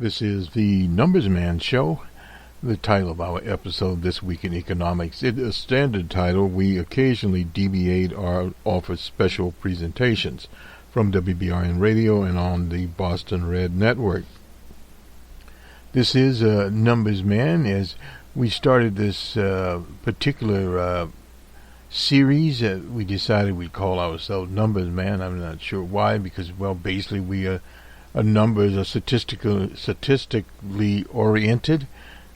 This is the Numbers Man Show. The title of our episode this week in economics. It is a standard title. We occasionally deviate or offer special presentations from WBRN Radio and on the Bostonred Network. This is Numbers Man. As we started this particular series, we decided we'd call ourselves Numbers Man. I'm not sure why, because, well, basically we are numbers are statistically oriented,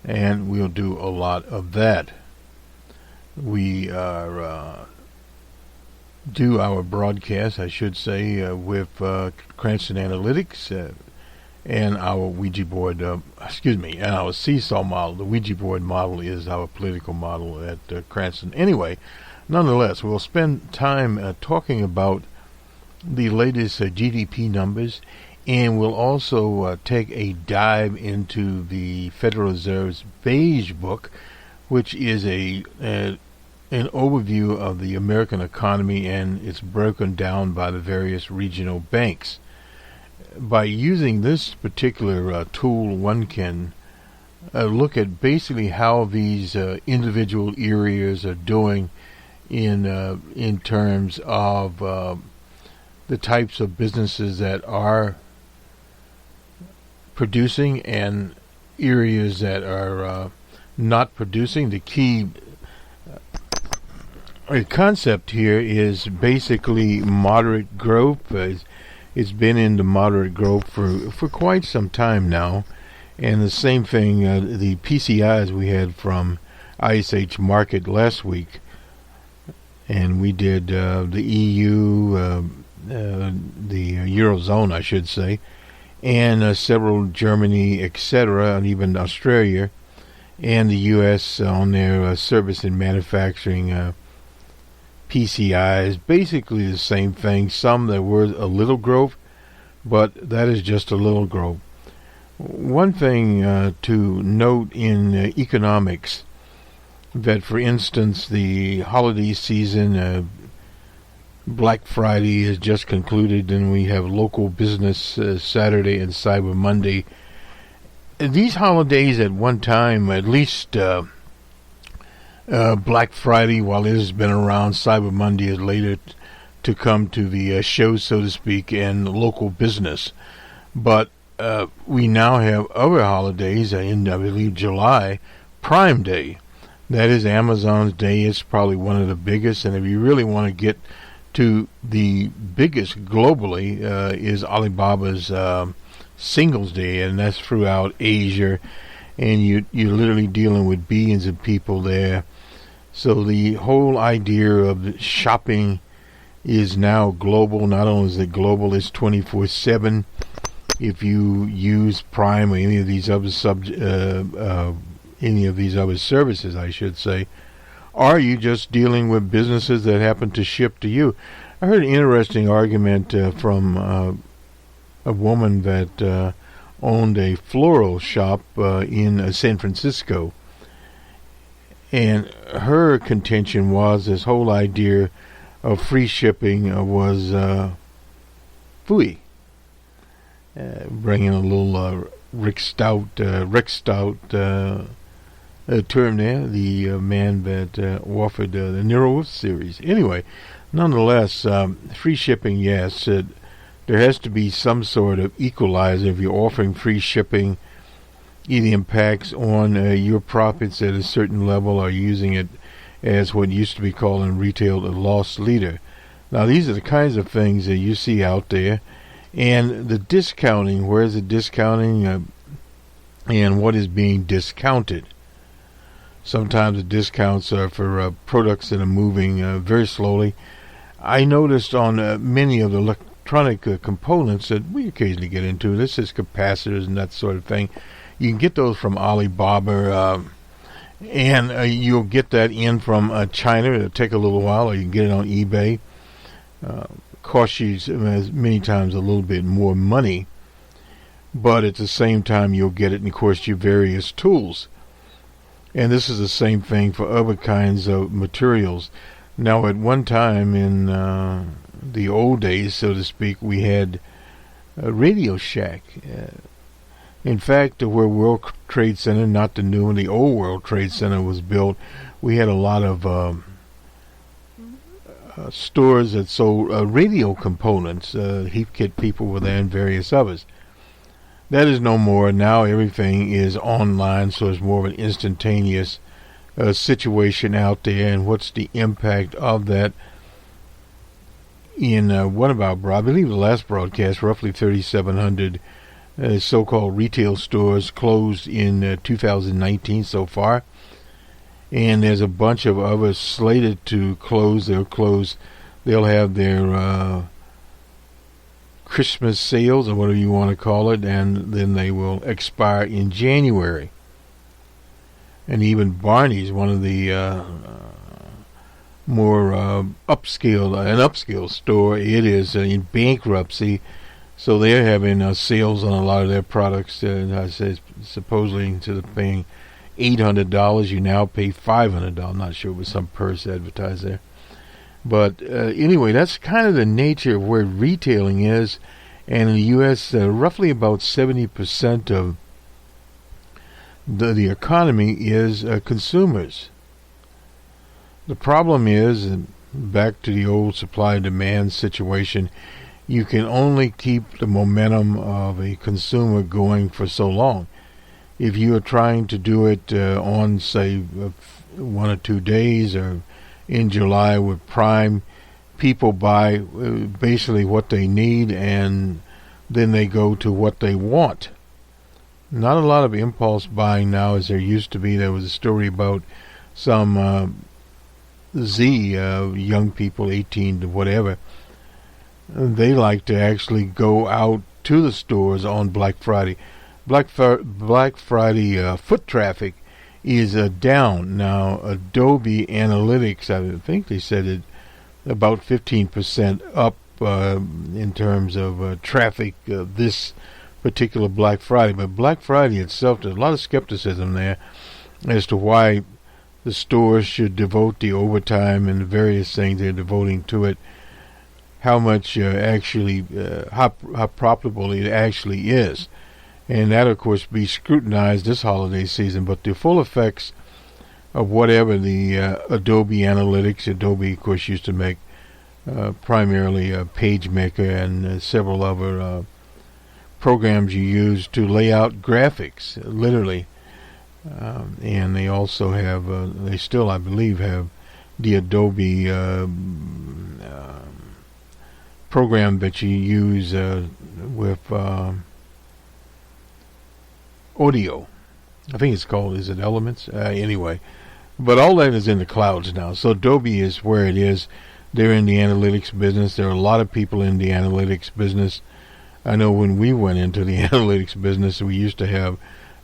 and we'll do a lot of that. We are do our broadcast, I should say, with Cranston Analytics and our Ouija board, and our seesaw model. The Ouija board model is our political model at Cranston. Anyway, nonetheless, we'll spend time talking about the latest GDP numbers, and we'll also take a dive into the Federal Reserve's Beige Book, which is an overview of the American economy, and it's broken down by the various regional banks. By using this particular tool, one can look at basically how these individual areas are doing in terms of the types of businesses that are producing and areas that are not producing. The key concept here is basically moderate growth. It's been into moderate growth for quite some time now. And the same thing, the PCIs we had from ISH Market last week, and we did the EU, the Eurozone, I should say, and several Germany, etc., and even Australia, and the U.S. on their service and manufacturing PCIs. Basically the same thing. Some there were a little growth, but that is just a little growth. One thing to note in economics, that for instance the holiday season, Black Friday has just concluded, and we have local business Saturday and Cyber Monday. These holidays at one time, at least Black Friday, while it has been around, Cyber Monday is later to come to the show, so to speak, and local business. But we now have other holidays in, I believe, July, Prime Day. That is Amazon's day. It's probably one of the biggest, and if you really want to get to the biggest globally, is Alibaba's Singles Day, and that's throughout Asia, and you're literally dealing with billions of people there. So the whole idea of shopping is now global. Not only is it global, it's 24/7. If you use Prime or any of these other services, I should say, or you just dealing with businesses that happen to ship to you. I heard an interesting argument from a woman that owned a floral shop in San Francisco. And her contention was this whole idea of free shipping was phooey. Bringing a little Rick Stout term there, the man that offered the Neurowolf series. Anyway, nonetheless, free shipping, yes, there has to be some sort of equalizer. If you're offering free shipping, either impacts on your profits at a certain level, or using it as what used to be called in retail a loss leader. Now, these are the kinds of things that you see out there. And the discounting, where is the discounting and what is being discounted? Sometimes the discounts are for products that are moving very slowly. I noticed on many of the electronic components that we occasionally get into, this is capacitors and that sort of thing. You can get those from Alibaba, and you'll get that in from China. It'll take a little while, or you can get it on eBay. Costs you many times a little bit more money, but at the same time you'll get it and cost you various tools. And this is the same thing for other kinds of materials. Now, at one time in the old days, so to speak, we had a Radio Shack. In fact, where World Trade Center, not the new one, the old World Trade Center was built, we had a lot of stores that sold radio components. Heathkit people were there and various others. That is no more. Now everything is online, so it's more of an instantaneous situation out there. And what's the impact of that? In one of our, I believe the last broadcast, roughly 3,700 so-called retail stores closed in 2019 so far. And there's a bunch of others slated to close. They'll have their Christmas sales, or whatever you want to call it, and then they will expire in January. And even Barney's, one of the more upscale store, it is in bankruptcy, so they're having sales on a lot of their products. I said supposedly instead of paying $800, you now pay $500. I'm not sure, it was some purse advertised there. But anyway, that's kind of the nature of where retailing is. And in the U.S., roughly about 70% of the economy is consumers. The problem is, and back to the old supply and demand situation, you can only keep the momentum of a consumer going for so long. If you are trying to do it on, say, 1 or 2 days, or in July with Prime, people buy basically what they need, and then they go to what they want. Not a lot of impulse buying now as there used to be. There was a story about some young people, 18 to whatever. They like to actually go out to the stores on Black Friday. Black Friday foot traffic is down. Now, Adobe Analytics, I think they said it about 15% up in terms of traffic this particular Black Friday. But Black Friday itself, there's a lot of skepticism there as to why the stores should devote the overtime and the various things they're devoting to it, how much how profitable it actually is. And that, of course, be scrutinized this holiday season. But the full effects of whatever the Adobe Analytics, Adobe, of course, used to make primarily a PageMaker and several other programs you use to lay out graphics, literally. And they also have, they still, I believe, have the Adobe program that you use with audio. I think it's called, is it Elements? Anyway, but all that is in the clouds now. So Adobe is where it is. They're in the analytics business. There are a lot of people in the analytics business. I know when we went into the analytics business, we used to have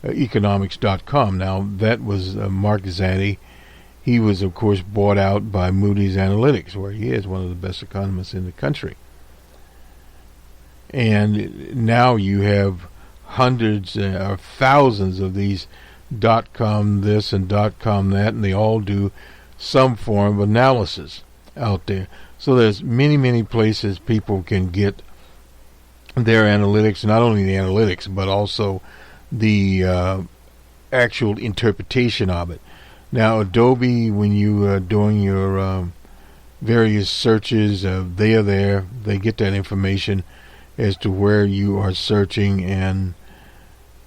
economics.com. Now, that was Mark Zandi. He was, of course, bought out by Moody's Analytics, where he is one of the best economists in the country. And now you have hundreds or thousands of these .com this and .com that, and they all do some form of analysis out there. So there's many places people can get their analytics, not only the analytics, but also the actual interpretation of it. Now, Adobe, when you are doing your various searches, they are there. They get that information as to where you are searching, and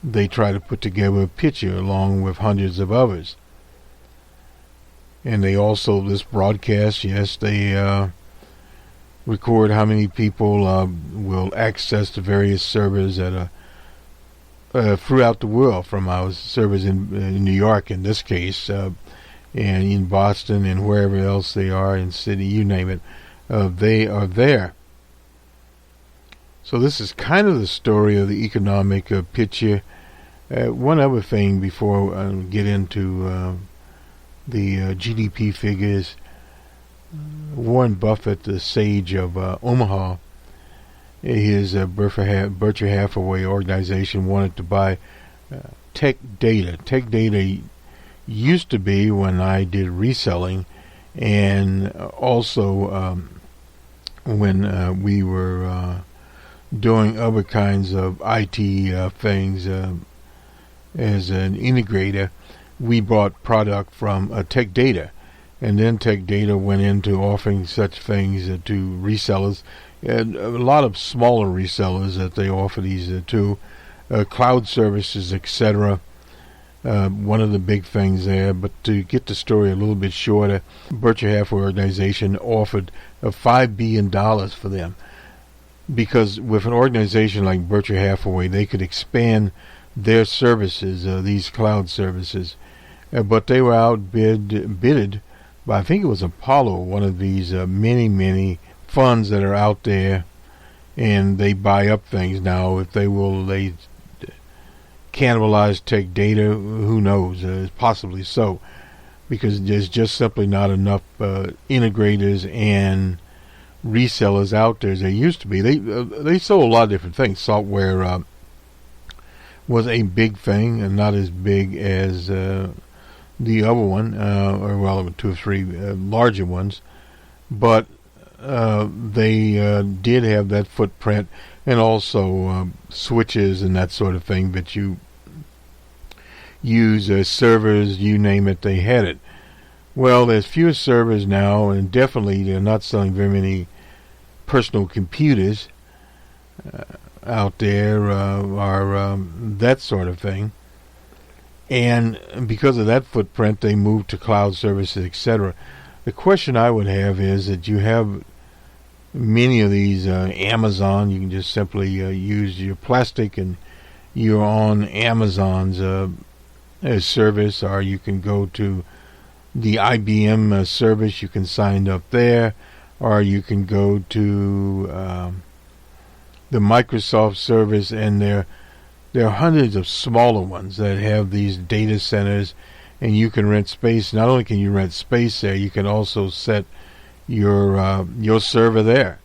they try to put together a picture along with hundreds of others. And they also, this broadcast, yes, they record how many people will access the various servers at throughout the world, from our servers in New York in this case, and in Boston and wherever else they are, in city, you name it, they are there. So this is kind of the story of the economic picture. One other thing before I get into the GDP figures. Warren Buffett, the sage of Omaha, his Berkshire Hathaway organization wanted to buy Tech Data. Tech Data used to be, when I did reselling, and also when we were doing other kinds of IT things, as an integrator, we bought product from Tech Data, and then Tech Data went into offering such things to resellers, and a lot of smaller resellers that they offer these to, cloud services, etc. One of the big things there. But to get the story a little bit shorter, Berkshire Hathaway organization offered $5 billion for them, because with an organization like Berkshire Hathaway, they could expand their services, these cloud services. But they were outbidded by, I think it was Apollo, one of these many funds that are out there, and they buy up things now. If they cannibalize Tech Data, who knows? Possibly so, because there's just simply not enough integrators and resellers out there as there used to be. They sold a lot of different things. Software was a big thing, and not as big as the other one, or well, 2 or 3 larger ones, but they did have that footprint, and also switches and that sort of thing that you use, servers, you name it, they had it. Well, there's fewer servers now, and definitely they're not selling very many personal computers out there, or that sort of thing. And because of that footprint, they moved to cloud services, etc. The question I would have is that you have many of these, Amazon, you can just simply use your plastic and you're on Amazon's service, or you can go to the IBM service, you can sign up there, or you can go to the Microsoft service, and there are hundreds of smaller ones that have these data centers, and you can rent space. Not only can you rent space there, you can also set your server there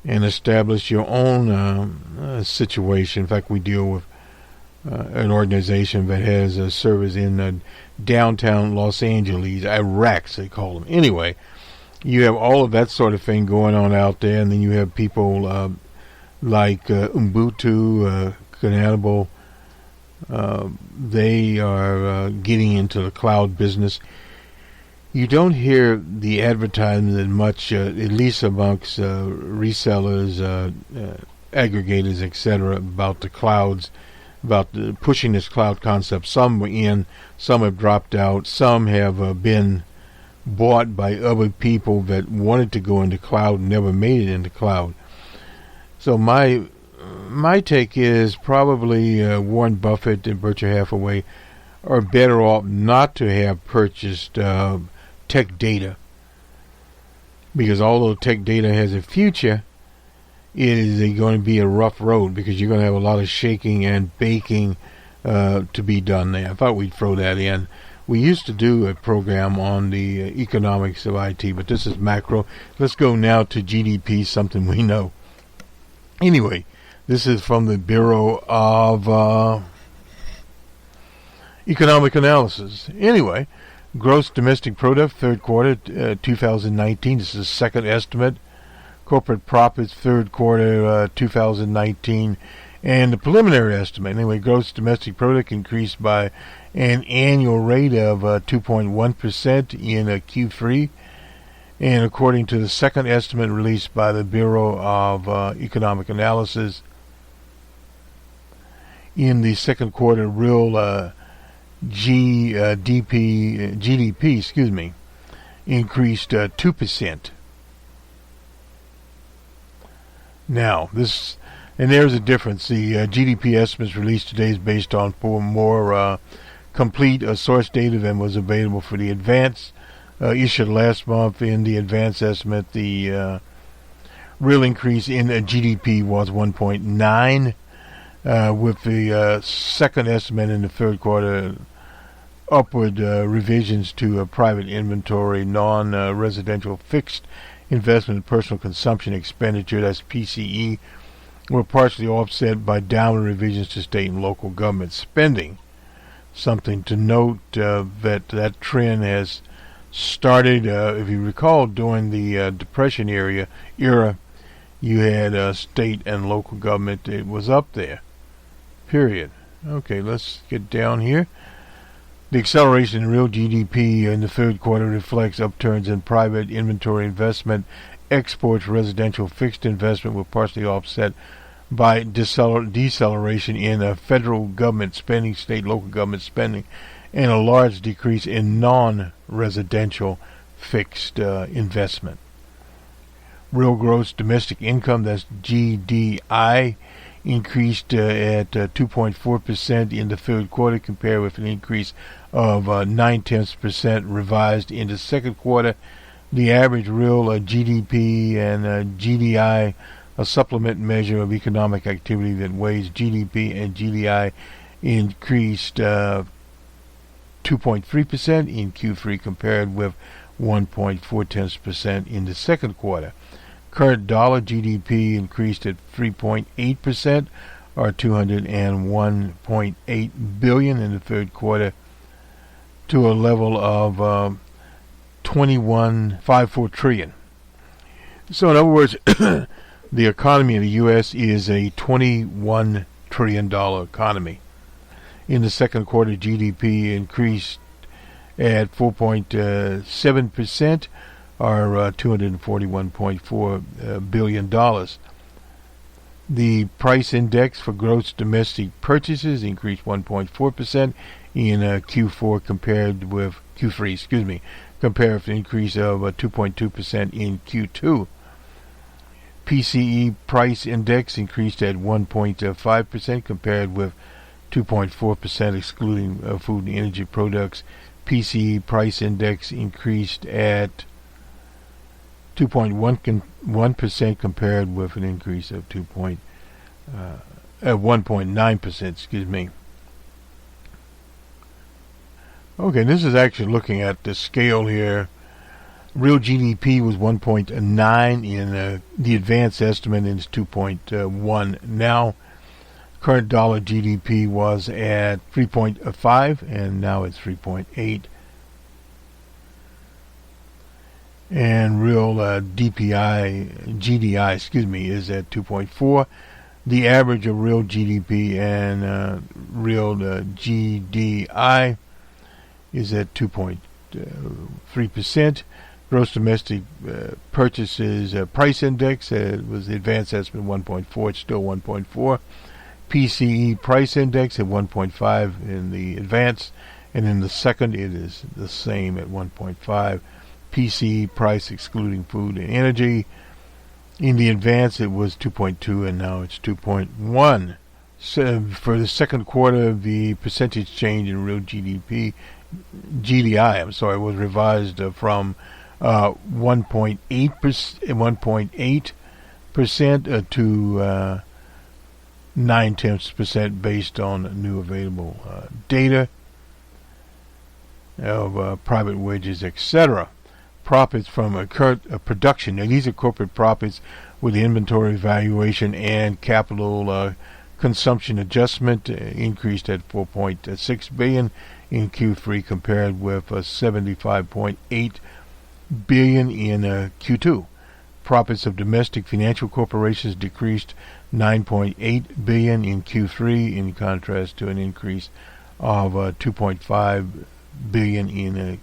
and establish your own situation. In fact, we deal with an organization that has servers in downtown Los Angeles, Iraqs they call them. Anyway, you have all of that sort of thing going on out there, and then you have people like Ubuntu, Canonical. They are getting into the cloud business. You don't hear the advertisement much, at least amongst resellers, aggregators, etc., about the clouds, about pushing this cloud concept. Some were in, some have dropped out, some have been bought by other people that wanted to go into cloud and never made it into cloud. So my take is probably Warren Buffett and Berkshire Hathaway are better off not to have purchased Tech Data, because although Tech Data has a future, it is going to be a rough road, because you're going to have a lot of shaking and baking to be done there. I thought we'd throw that in. We used to do a program on the economics of IT, but this is macro. Let's go now to GDP, something we know. Anyway, this is from the Bureau of Economic Analysis. Anyway, gross domestic product, third quarter 2019. This is the second estimate. Corporate profits, third quarter 2019. And the preliminary estimate, anyway, gross domestic product increased by an annual rate of 2.1% in Q3. And according to the second estimate released by the Bureau of Economic Analysis, in the second quarter, real GDP, increased 2%. Now, there's a difference. The GDP estimates released today is based on more complete source data than was available for the advance issued last month. In the advance estimate, the real increase in GDP was 1.9, with the second estimate in the third quarter upward revisions to private inventory, non-residential fixed investment and personal consumption expenditure, that's PCE, were partially offset by downward revisions to state and local government spending. Something to note, that trend has started, if you recall, during the Depression era, you had state and local government, it was up there, period. Okay, let's get down here. The acceleration in real GDP in the third quarter reflects upturns in private inventory investment. Exports, residential fixed investment were partially offset by deceleration in federal government spending, state, local government spending, and a large decrease in non-residential fixed investment. Real gross domestic income, that's GDI, increased at 2.4% in the third quarter, compared with an increase of 0.9% revised in the second quarter. The average real GDP and GDI, a supplement measure of economic activity that weighs GDP and GDI, increased 2.3% in Q3 compared with 1.4% in the second quarter. Current dollar GDP increased at 3.8%, or 201.8 billion in the third quarter, to a level of 21.54 trillion. So in other words, the economy of the U.S. is a $21 trillion economy. In the second quarter, GDP increased at 4.7%, or $241.4 billion. The price index for gross domestic purchases increased 1.4% in Q4 compared with Q3, compared with an increase of 2.2% in Q2. PCE price index increased at 1.5% compared with 2.4% excluding food and energy products. PCE price index increased at 2.1% compared with an increase of 1.9%. Okay, this is actually looking at the scale here. Real GDP was 1.9 in the advanced estimate, and it's 2.1 now. Current dollar GDP was at 3.5, and now it's 3.8. And real GDI, is at 2.4. The average of real GDP and real GDI is at 2.3%. Gross domestic purchases price index was the advanced estimate 1.4. It's still 1.4. PCE price index at 1.5 in the advanced, and in the second it is the same at 1.5. PCE price excluding food and energy, in the advanced it was 2.2, and now it's 2.1. So for the second quarter, the percentage change in real GDI was revised from 1.8% to 0.9% based on new available data of private wages, etc. Profits from current production. Now, these are corporate profits with the inventory valuation and capital consumption adjustment increased at 4.6 billion in Q3 compared with 75.8 billion in Q2. Profits of domestic financial corporations decreased 9.8 billion in Q3 in contrast to an increase of 2.5 billion in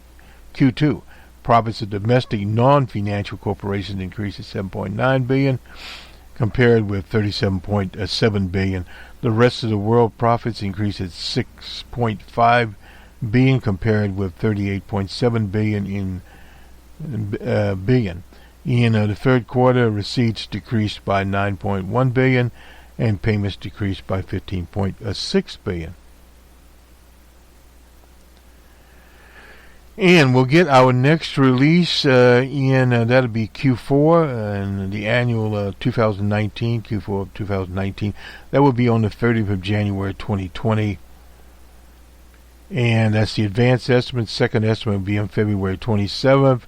Q2. Profits of domestic non-financial corporations increased at 7.9 billion compared with 37.7 billion. The rest of the world profits increased at 6.5 billion compared with 38.7 billion in billion. In the third quarter, receipts decreased by 9.1 billion and payments decreased by 15.6 billion. And we'll get our next release that'll be Q4 and the annual 2019, Q4 of 2019. That will be on the 30th of January 2020. And that's the advanced estimate. Second estimate will be on February 27th.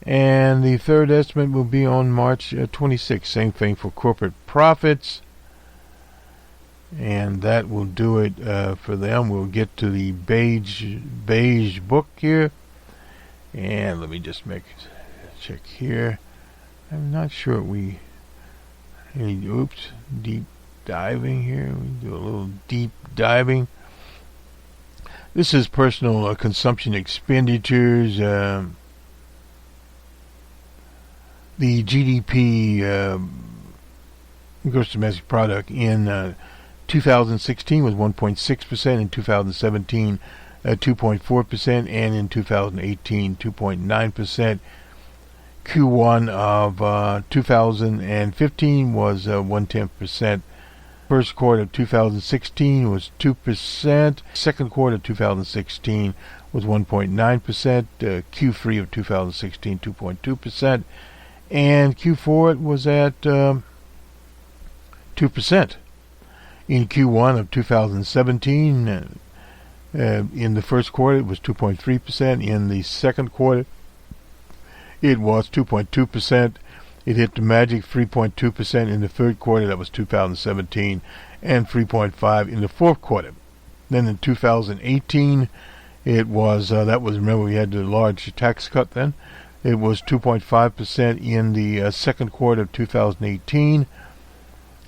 And the third estimate will be on March 26th. Same thing for corporate profits. And that will do it for them. We'll get to the beige book here. And let me just check here. I'm not sure deep diving here. We do a little deep diving. This is personal consumption expenditures. The GDP, gross domestic product, in 2016 was 1.6%, in 2017 2.4%, and in 2018 2.9%. Q1 of 2015 was 1/10%. First quarter of 2016 was 2%. Second quarter of 2016 was 1.9%. Q3 of 2016 2.2%. And Q4 it was at 2%. In Q1 of 2017, in the first quarter it was 2.3%. In the second quarter it was 2.2%. It hit the magic 3.2% in the third quarter. That was 2017, and 3.5% in the fourth quarter. Then in 2018, it was remember we had the large tax cut then. It was 2.5% in the second quarter of 2018,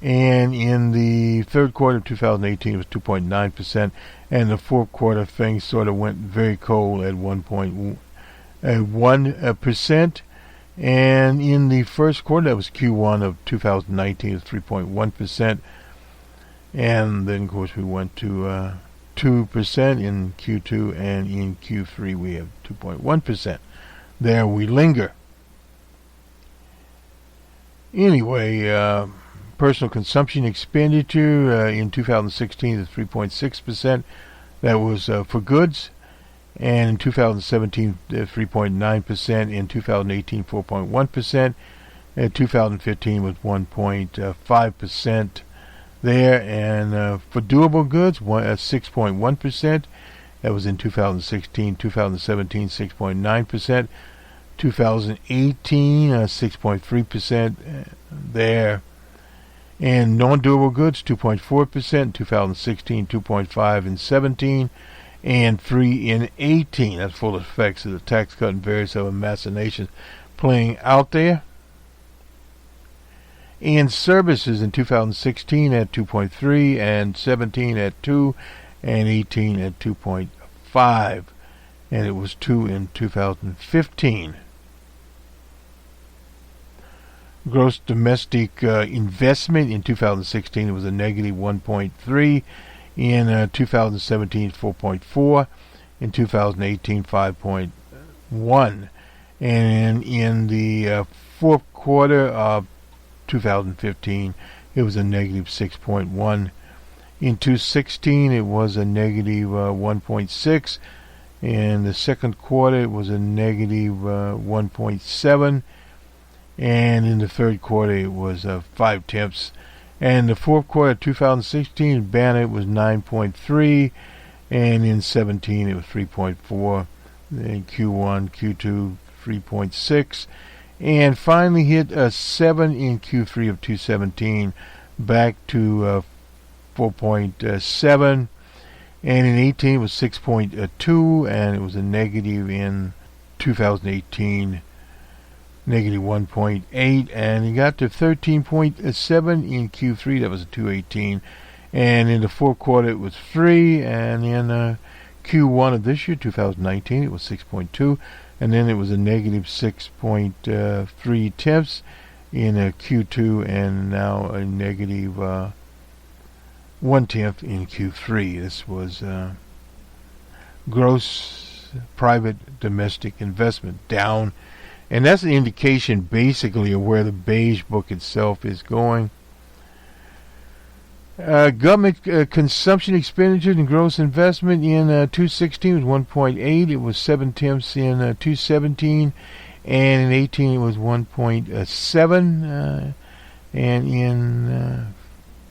and in the third quarter of 2018 it was 2.9%, and the fourth quarter things sort of went very cold at 1%. And in the first quarter, that was Q1 of 2019, it was 3.1%. And then, of course, we went to 2% in Q2, and in Q3 we have 2.1%. There we linger. Anyway, personal consumption expenditure in 2016 is 3.6%. That was for goods. And in 2017, 3.9%. In 2018, 4.1%. And 2015 was 1.5% there. And for durable goods, 6.1%. That was in 2016. 2017, 6.9%. 2018, 6.3% there. And non-durable goods, 2.4%. 2016, 2.5% in 17. And 3 in 18. That's full effects of the tax cut and various other machinations playing out there. And services in 2016 at 2.3, and 17 at 2, and 18 at 2.5, and it was 2 in 2015. Gross domestic investment in 2016 it was a negative 1.3. In 2017, 4.4. In 2018, 5.1. And in the fourth quarter of 2015, it was a negative 6.1. In 2016, it was a negative 1.6. In the second quarter, it was a negative 1.7. And in the third quarter, it was 0.5. And the fourth quarter of 2016, Banner was 9.3, and in 17 it was 3.4. In Q1, Q2, 3.6, and finally hit a 7 in Q3 of 2017, back to 4.7, and in 18 it was 6.2, and it was a negative in 2018. Negative 1.8, and he got to 13.7 in Q3. That was a 218, and in the fourth quarter it was 3, and in Q1 of this year, 2019, it was 6.2, and then it was a negative 6.3 tenths in Q2, and now a negative 1/10 in Q3. This was gross private domestic investment down. And that's an indication, basically, of where the beige book itself is going. Government consumption expenditure and gross investment in 2016 was 1.8. It was 0.7 in 2017, and in 18 it was 1.7. And in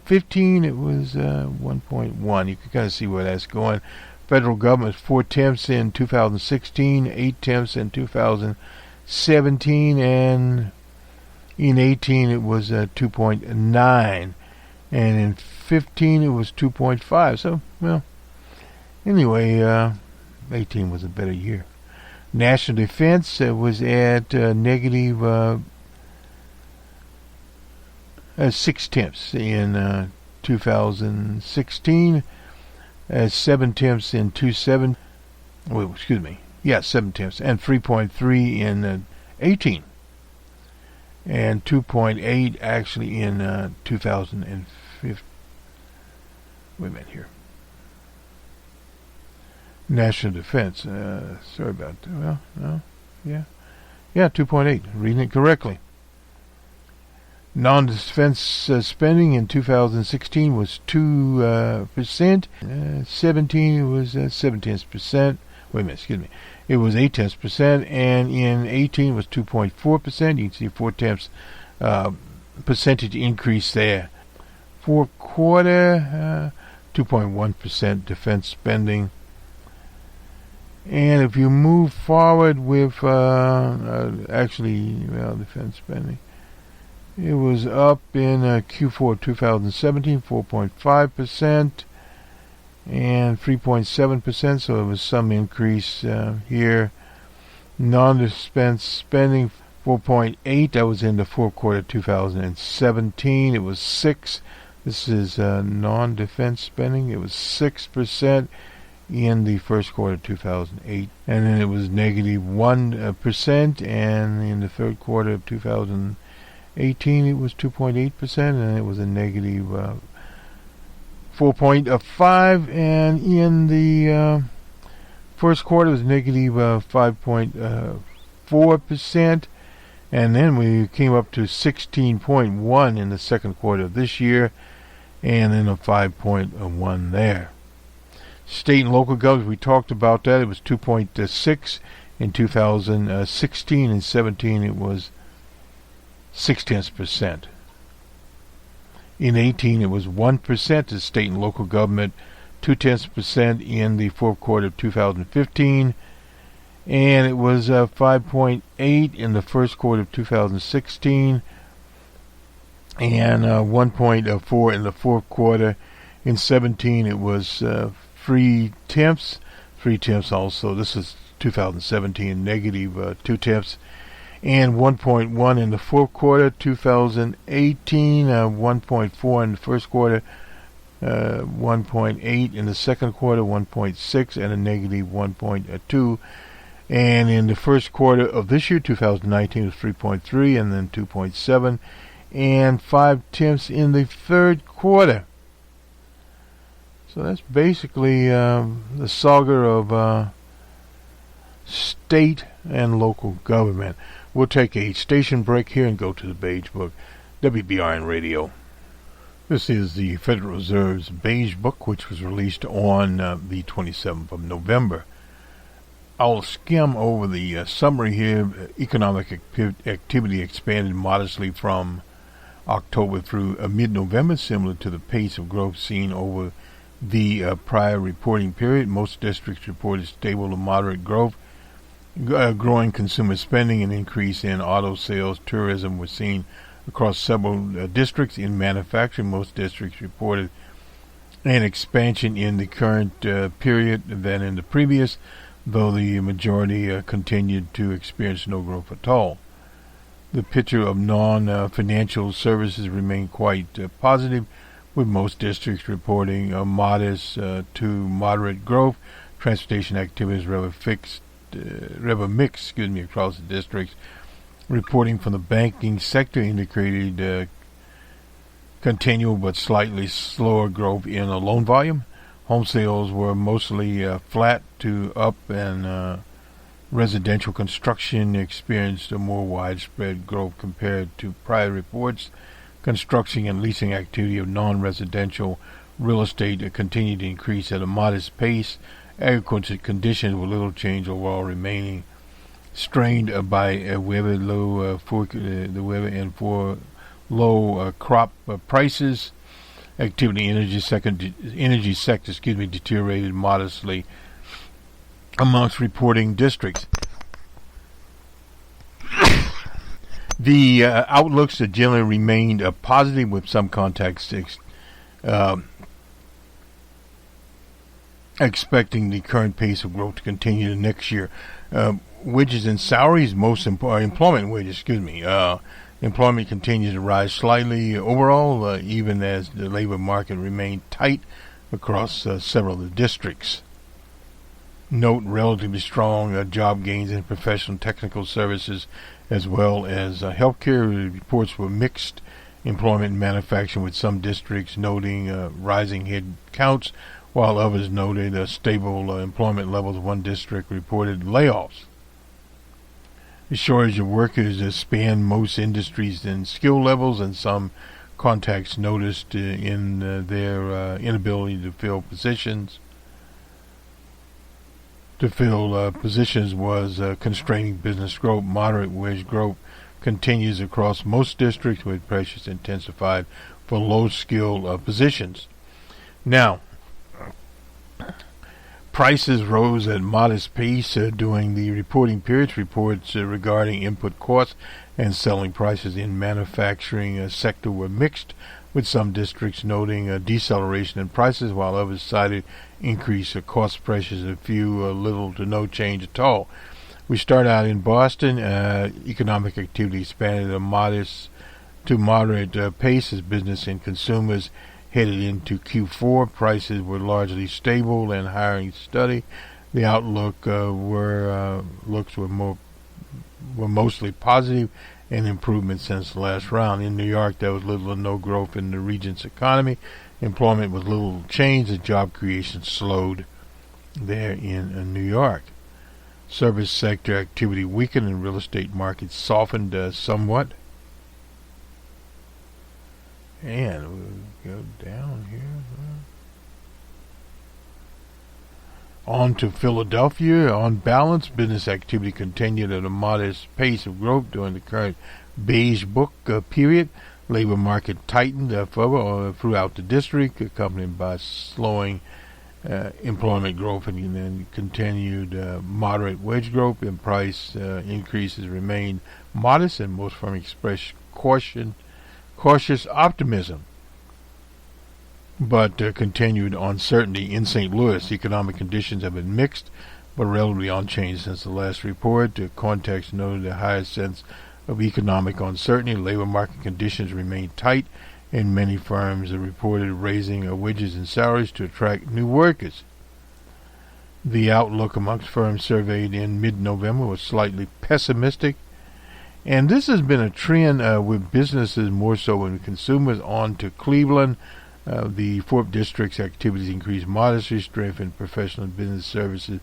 15 it was 1.1. You can kind of see where that's going. Federal government was 0.4 in 2016, 0.8 in 2017, and in 18 it was 2.9, and in 15 it was 2.5. So, well, anyway, 18 was a better year. National defense was at negative 0.6 in 2016, 7 tenths in 7 tenths, and 3.3 in 18, and 2.8 actually in 2015. Wait a minute here. National defense. Sorry about that. Well, no, yeah, 2.8. Reading it correctly. Non-defense spending in 2016 was 2%. 17 was 0.7%. Wait a minute, excuse me. It was 0.8%, and in 18 was 2.4%. You can see 0.4 percentage increase there. Fourth quarter, 2.1% defense spending. And if you move forward with defense spending, it was up in Q4 2017, 4.5%, and 3.7%, so it was some increase here. Non-defense spending, 4.8, that was in the fourth quarter 2017. It was 6. This is non-defense spending. It was 6% in the first quarter 2008, and then it was negative 1%, and in the third quarter of 2018 it was 2.8%, and it was a negative 4.5, and in the first quarter it was negative 5.4%, and then we came up to 16.1 in the second quarter of this year, and then a 5.1 there. State and local governments, we talked about that. It was 2.6 in 2016, and 17 it was 0.6%. In 18 it was 1% to state and local government, 0.2% in the fourth quarter of 2015, and it was 5.8 in the first quarter of 2016, and 1.4 in the fourth quarter. In 17 it was 3/10 also. This is 2017, negative 2/10, and 1.1 in the fourth quarter 2018, 1.4 in the first quarter, 1.8 in the second quarter, 1.6, and a negative 1.2. And in the first quarter of this year, 2019, was 3.3, and then 2.7, and 5/10 in the third quarter. So that's basically the saga of state and local government. We'll take a station break here and go to the Beige Book, WBRN Radio. This is the Federal Reserve's Beige Book, which was released on the 27th of November. I'll skim over the summary here. Economic activity expanded modestly from October through mid-November, similar to the pace of growth seen over the prior reporting period. Most districts reported stable to moderate growth. Growing consumer spending and increase in auto sales, tourism were seen across several districts. In manufacturing, most districts reported an expansion in the current period than in the previous, though the majority continued to experience no growth at all. The picture of non-financial services remained quite positive, with most districts reporting a modest to moderate growth. Transportation activities rather mixed across the districts. Reporting from the banking sector indicated continual but slightly slower growth in loan volume. Home sales were mostly flat to up, and residential construction experienced a more widespread growth compared to prior reports. Construction and leasing activity of non-residential real estate continued to increase at a modest pace. Agriculture conditions with little change overall, remaining strained by weather, low crop prices. Activity in energy sector deteriorated modestly amongst reporting districts. The outlooks generally remained positive, with some contacts expecting the current pace of growth to continue next year. Wages and salaries, most employment wages, Employment continues to rise slightly overall, even as the labor market remained tight across several of the districts. Note relatively strong job gains in professional technical services as well as healthcare. Reports were mixed. Employment in manufacturing, with some districts noting rising head counts, while others noted stable employment levels. One district reported layoffs. The shortage of workers spanned most industries and skill levels, and some contacts noticed in their inability to fill positions. Was constraining business growth. Moderate wage growth continues across most districts, with pressures intensified for low-skilled positions. Now, prices rose at modest pace during the reporting periods. Reports regarding input costs and selling prices in manufacturing sector were mixed, with some districts noting a deceleration in prices, while others cited increased cost pressures, a few little to no change at all. We start out in Boston. Economic activity expanded at a modest to moderate pace as business and consumers headed into Q4. Prices were largely stable and hiring steady. The outlook were mostly positive, and improvement since the last round. In New York, there was little or no growth in the region's economy. Employment was little changed. The job creation slowed there in New York. Service sector activity weakened and real estate markets softened somewhat. And we'll go down here. On to Philadelphia. On balance, business activity continued at a modest pace of growth during the current beige book period. Labor market tightened further throughout the district, accompanied by slowing employment growth and then continued moderate wage growth, and price increases remained modest, and most firms expressed cautious optimism, but continued uncertainty. In St. Louis, economic conditions have been mixed, but relatively unchanged since the last report. The context noted the highest sense of economic uncertainty. Labor market conditions remain tight, and many firms reported raising wages and salaries to attract new workers. The outlook amongst firms surveyed in mid-November was slightly pessimistic, and this has been a trend with businesses more so than consumers. On to Cleveland. The 4th District's activities increased modestly. Strength in professional business services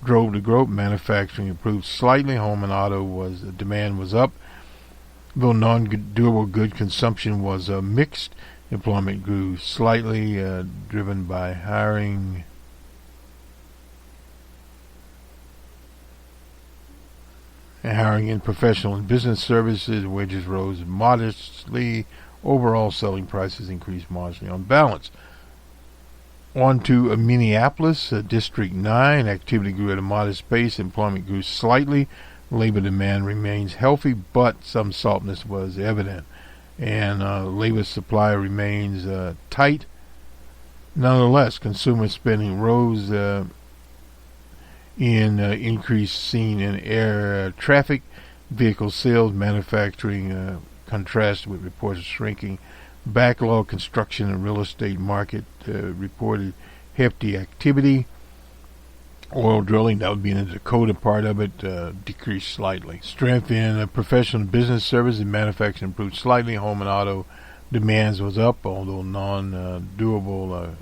drove the growth. Manufacturing improved slightly. Home and auto demand was up, though non-durable good consumption was mixed. Employment grew slightly, driven by hiring. Hiring in professional and business services. Wages rose modestly. Overall selling prices increased modestly. On balance. On to Minneapolis, District 9. Activity grew at a modest pace. Employment grew slightly. Labor demand remains healthy, but some softness was evident. And labor supply remains tight. Nonetheless, consumer spending rose in increase seen in air traffic, vehicle sales, manufacturing contrasted with reports of shrinking backlog. Construction and real estate market reported hefty activity. Oil drilling, that would be in the Dakota part of it, decreased slightly. Strength in professional business services and manufacturing improved slightly. Home and auto demands was up, although non-durable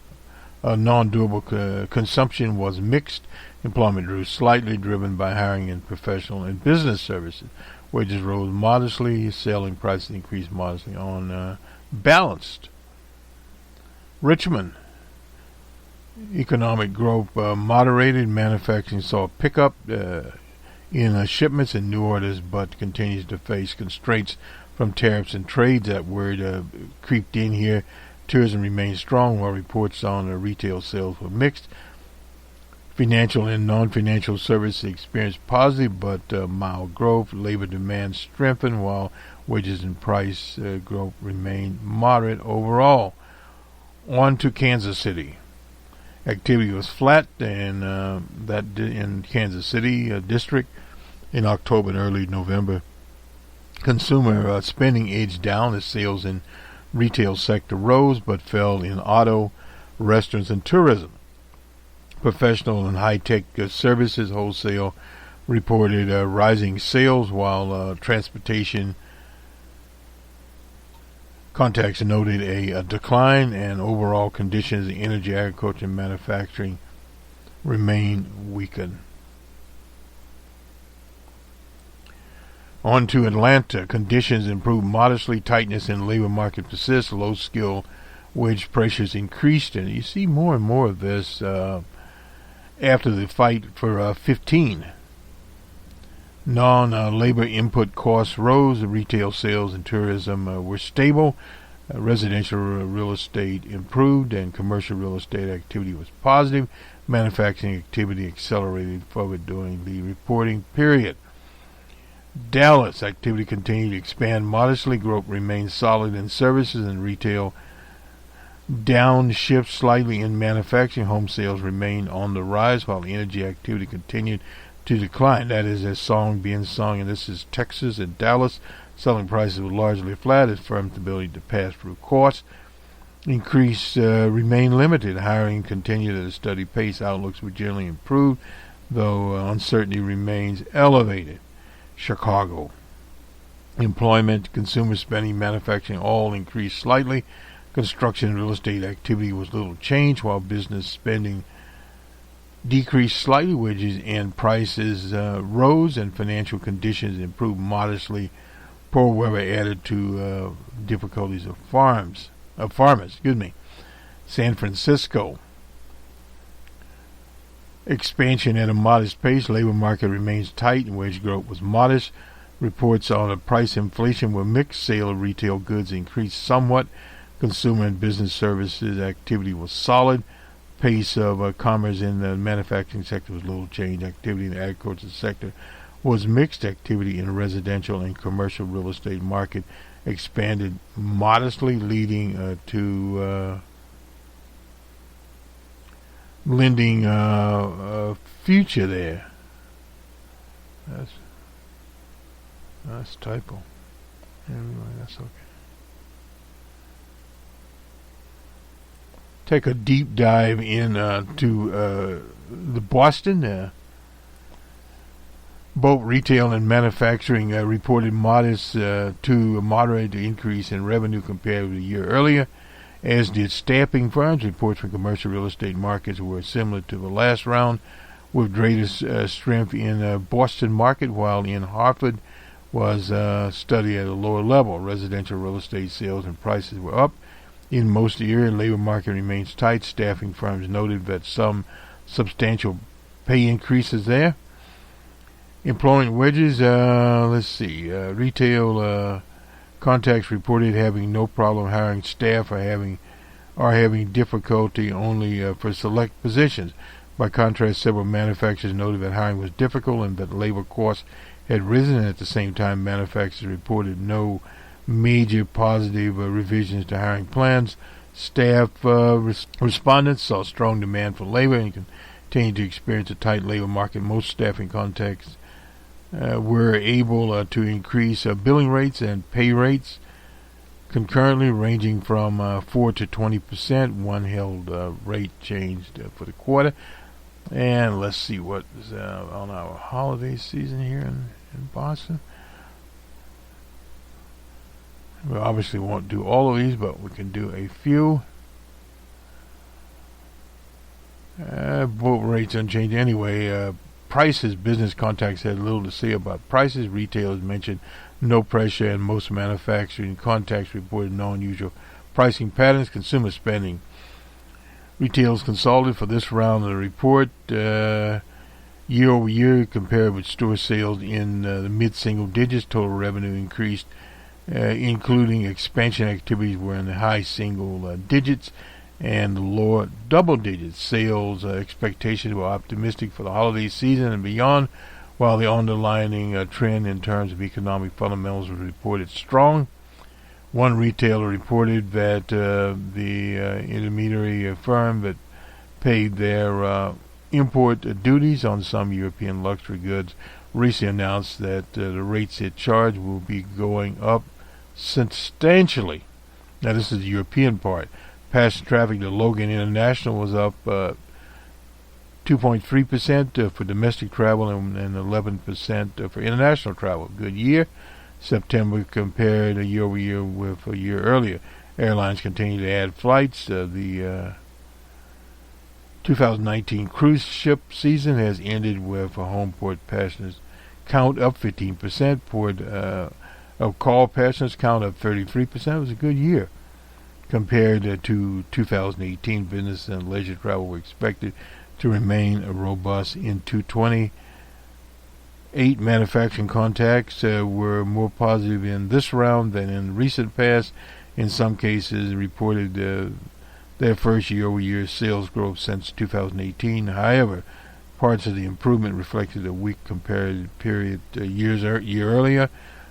consumption was mixed. Employment grew slightly, driven by hiring in professional and business services. Wages rose modestly. Selling prices increased modestly. On balanced. Richmond. Economic growth moderated. Manufacturing saw a pickup in shipments and new orders, but continues to face constraints from tariffs and trade. That word creeped in here. Tourism remained strong, while reports on retail sales were mixed. Financial and non-financial services experienced positive but mild growth. Labor demand strengthened, while wages and price growth remained moderate overall. On to Kansas City. Activity was flat, and that in Kansas City district in October and early November. Consumer spending edged down as sales in retail sector rose but fell in auto, restaurants, and tourism. Professional and high-tech services wholesale reported rising sales, while transportation contacts noted a decline, and overall conditions in energy, agriculture, and manufacturing remain weakened. On to Atlanta. Conditions improved modestly. Tightness in the labor market persists. Low skill wage pressures increased, and you see more and more of this after the fight for 15. Non-labor input costs rose. Retail sales and tourism were stable. Residential real estate improved, and commercial real estate activity was positive. Manufacturing activity accelerated further during the reporting period. Dallas activity continued to expand modestly. Growth remained solid in services and retail. Downshift slightly in manufacturing. Home sales remained on the rise, while energy activity continued to decline. That is a song being sung, and this is Texas and Dallas. Selling prices were largely flat as firms' ability to pass through costs increase remained limited. Hiring continued at a steady pace. Outlooks were generally improved, though uncertainty remains elevated. Chicago. Employment, consumer spending, manufacturing all increased slightly. Construction and real estate activity was little changed, while business spending decreased slightly. Wages and prices rose, and financial conditions improved modestly. Poor weather added to difficulties of farmers. San Francisco. Expansion at a modest pace. Labor market remains tight, and wage growth was modest. Reports on price inflation were mixed. Sale of retail goods increased somewhat. Consumer and business services activity was solid. Pace of commerce in the manufacturing sector was little change. Activity in the agriculture sector was mixed. Activity in the residential and commercial real estate market expanded modestly, leading to lending future there. That's typo. Anyway, that's okay. Take a deep dive into the Boston. Both retail and manufacturing reported modest to a moderate increase in revenue compared with a year earlier, as did staffing firms. Reports from commercial real estate markets were similar to the last round, with greater strength in Boston market, while in Hartford was studied at a lower level. Residential real estate sales and prices were up in most of the area. Labor market remains tight. Staffing firms noted that some substantial pay increases there. Employment wages, retail contacts reported having no problem hiring staff, or having difficulty only for select positions. By contrast, several manufacturers noted that hiring was difficult and that labor costs had risen, and at the same time manufacturers reported no major positive revisions to hiring plans. Staff respondents saw strong demand for labor and continued to experience a tight labor market. Most staffing contacts were able to increase billing rates and pay rates concurrently, ranging from 4 to 20%. One held rate changed for the quarter. And let's see what is on our holiday season here in Boston. We obviously won't do all of these, but we can do a few. Both rates unchanged anyway. Prices, business contacts had little to say about prices. Retailers mentioned no pressure, and most manufacturing contacts reported no unusual pricing patterns. Consumer spending. Retailers consulted for this round of the report. Year over year, compared with store sales in the mid-single digits. Total revenue increased, including expansion activities, were in the high single digits and the lower double digits. Sales expectations were optimistic for the holiday season and beyond, while the underlying trend in terms of economic fundamentals was reported strong. One retailer reported that the intermediary firm that paid their import duties on some European luxury goods recently announced that the rates it charged will be going up substantially. Now, this is the European part. Passenger traffic to Logan International was up 2.3% for domestic travel and 11% for international travel. Good year. September compared year over year with a year earlier. Airlines continue to add flights. The 2019 cruise ship season has ended with a home port passengers count up 15%. Port of call passengers count up 33%. It was a good year. Compared to 2018, business and leisure travel were expected to remain robust in 2020. 8 manufacturing contacts were more positive in this round than in recent past. In some cases, reported their first year-over-year sales growth since 2018. However, parts of the improvement reflected a weak comparative period year earlier.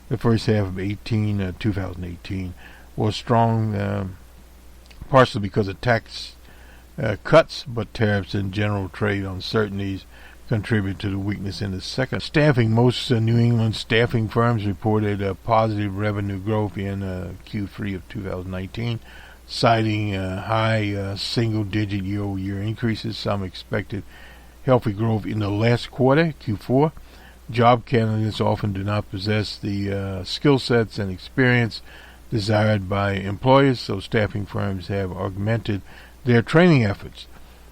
The first half of 2018 was strong, partially because of tax cuts, but tariffs and general trade uncertainties contribute to the weakness in the second. Staffing. Most New England staffing firms reported positive revenue growth in Q3 of 2019, citing high single-digit year-over-year increases. Some expected healthy growth in the last quarter, Q4. Job candidates often do not possess the skill sets and experience desired by employers, so staffing firms have augmented their training efforts.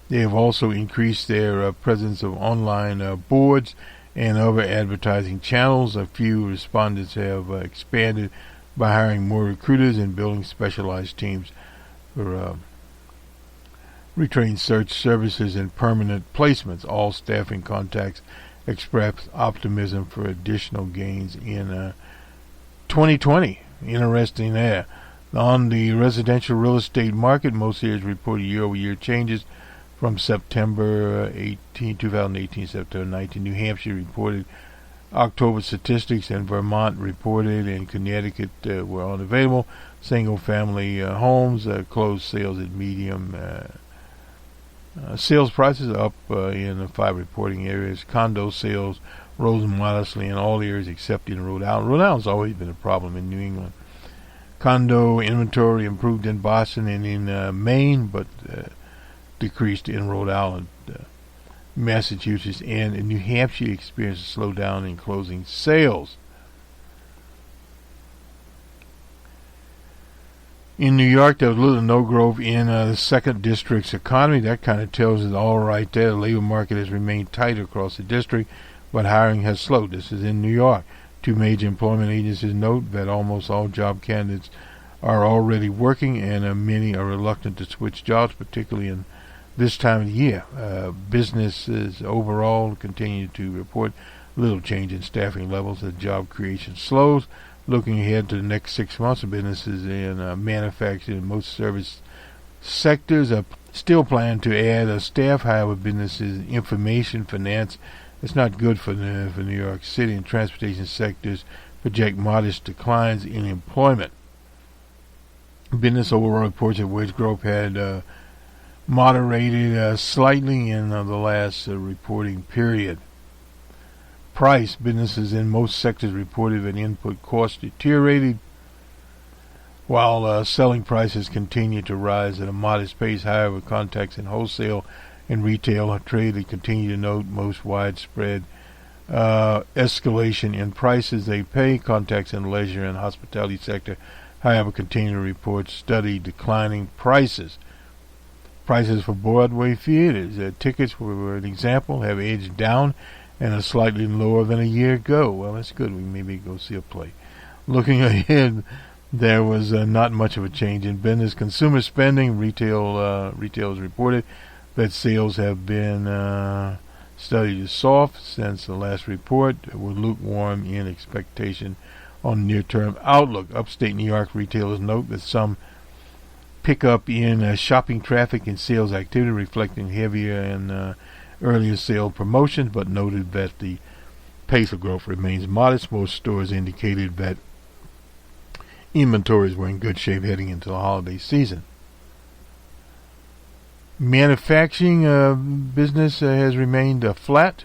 They have also increased their presence of online boards and other advertising channels. A few respondents have expanded by hiring more recruiters and building specialized teams for retrained search services and permanent placements. All staffing contacts express optimism for additional gains in 2020. Interesting there. On the residential real estate market, most areas reported year-over-year changes from September 2018, September 19. New Hampshire reported October statistics, and Vermont reported, and Connecticut were unavailable. Single-family homes closed sales at medium. Sales prices up in the 5 reporting areas. Condo sales rose modestly in all areas except in Rhode Island. Rhode Island's always been a problem in New England. Condo inventory improved in Boston and in Maine, but decreased in Rhode Island. Massachusetts and New Hampshire experienced a slowdown in closing sales. In New York, there was little to no growth in the second district's economy. That kind of tells it all right there. The labor market has remained tight across the district, but hiring has slowed. This is in New York. 2 major employment agencies note that almost all job candidates are already working, and many are reluctant to switch jobs, particularly in this time of the year. Businesses overall continue to report little change in staffing levels as job creation slows. Looking ahead to the next 6 months, businesses in manufacturing and most service sectors are still planning to add staff. However, businesses in information, finance, it's not good for New York City, and transportation sectors project modest declines in employment. Business overall reports that wage growth had moderated slightly in the last reporting period. Price. Businesses in most sectors reported that input costs deteriorated while selling prices continue to rise at a modest pace. However, contacts in wholesale and retail trade continue to note most widespread escalation in prices they pay. Contacts in leisure and hospitality sector, however, continue to report steady declining prices. Prices for Broadway theaters, tickets, for an example, have edged down and are slightly lower than a year ago. Well, that's good. We maybe go see a play. Looking ahead, there was not much of a change in business. Consumer spending, retailers reported that sales have been steady to soft since the last report, were lukewarm in expectation on near-term outlook. Upstate New York retailers note that some pickup in shopping traffic and sales activity, reflecting heavier and earlier sale promotions, but noted that the pace of growth remains modest. Most stores indicated that inventories were in good shape heading into the holiday season. Manufacturing business has remained flat.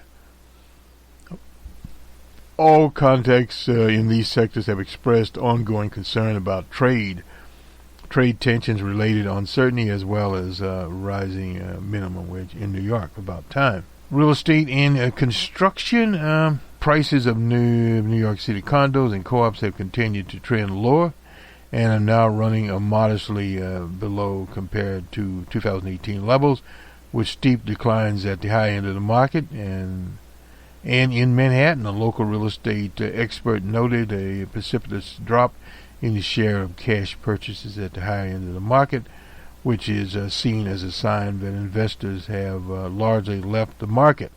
All contacts in these sectors have expressed ongoing concern about trade tensions related uncertainty, as well as rising minimum wage in New York. About time. Real estate and construction. Prices of New York City condos and co-ops have continued to trend lower and are now running modestly below compared to 2018 levels, with steep declines at the high end of the market. And in Manhattan, a local real estate expert noted a precipitous drop in the share of cash purchases at the high end of the market, which is seen as a sign that investors have largely left the market.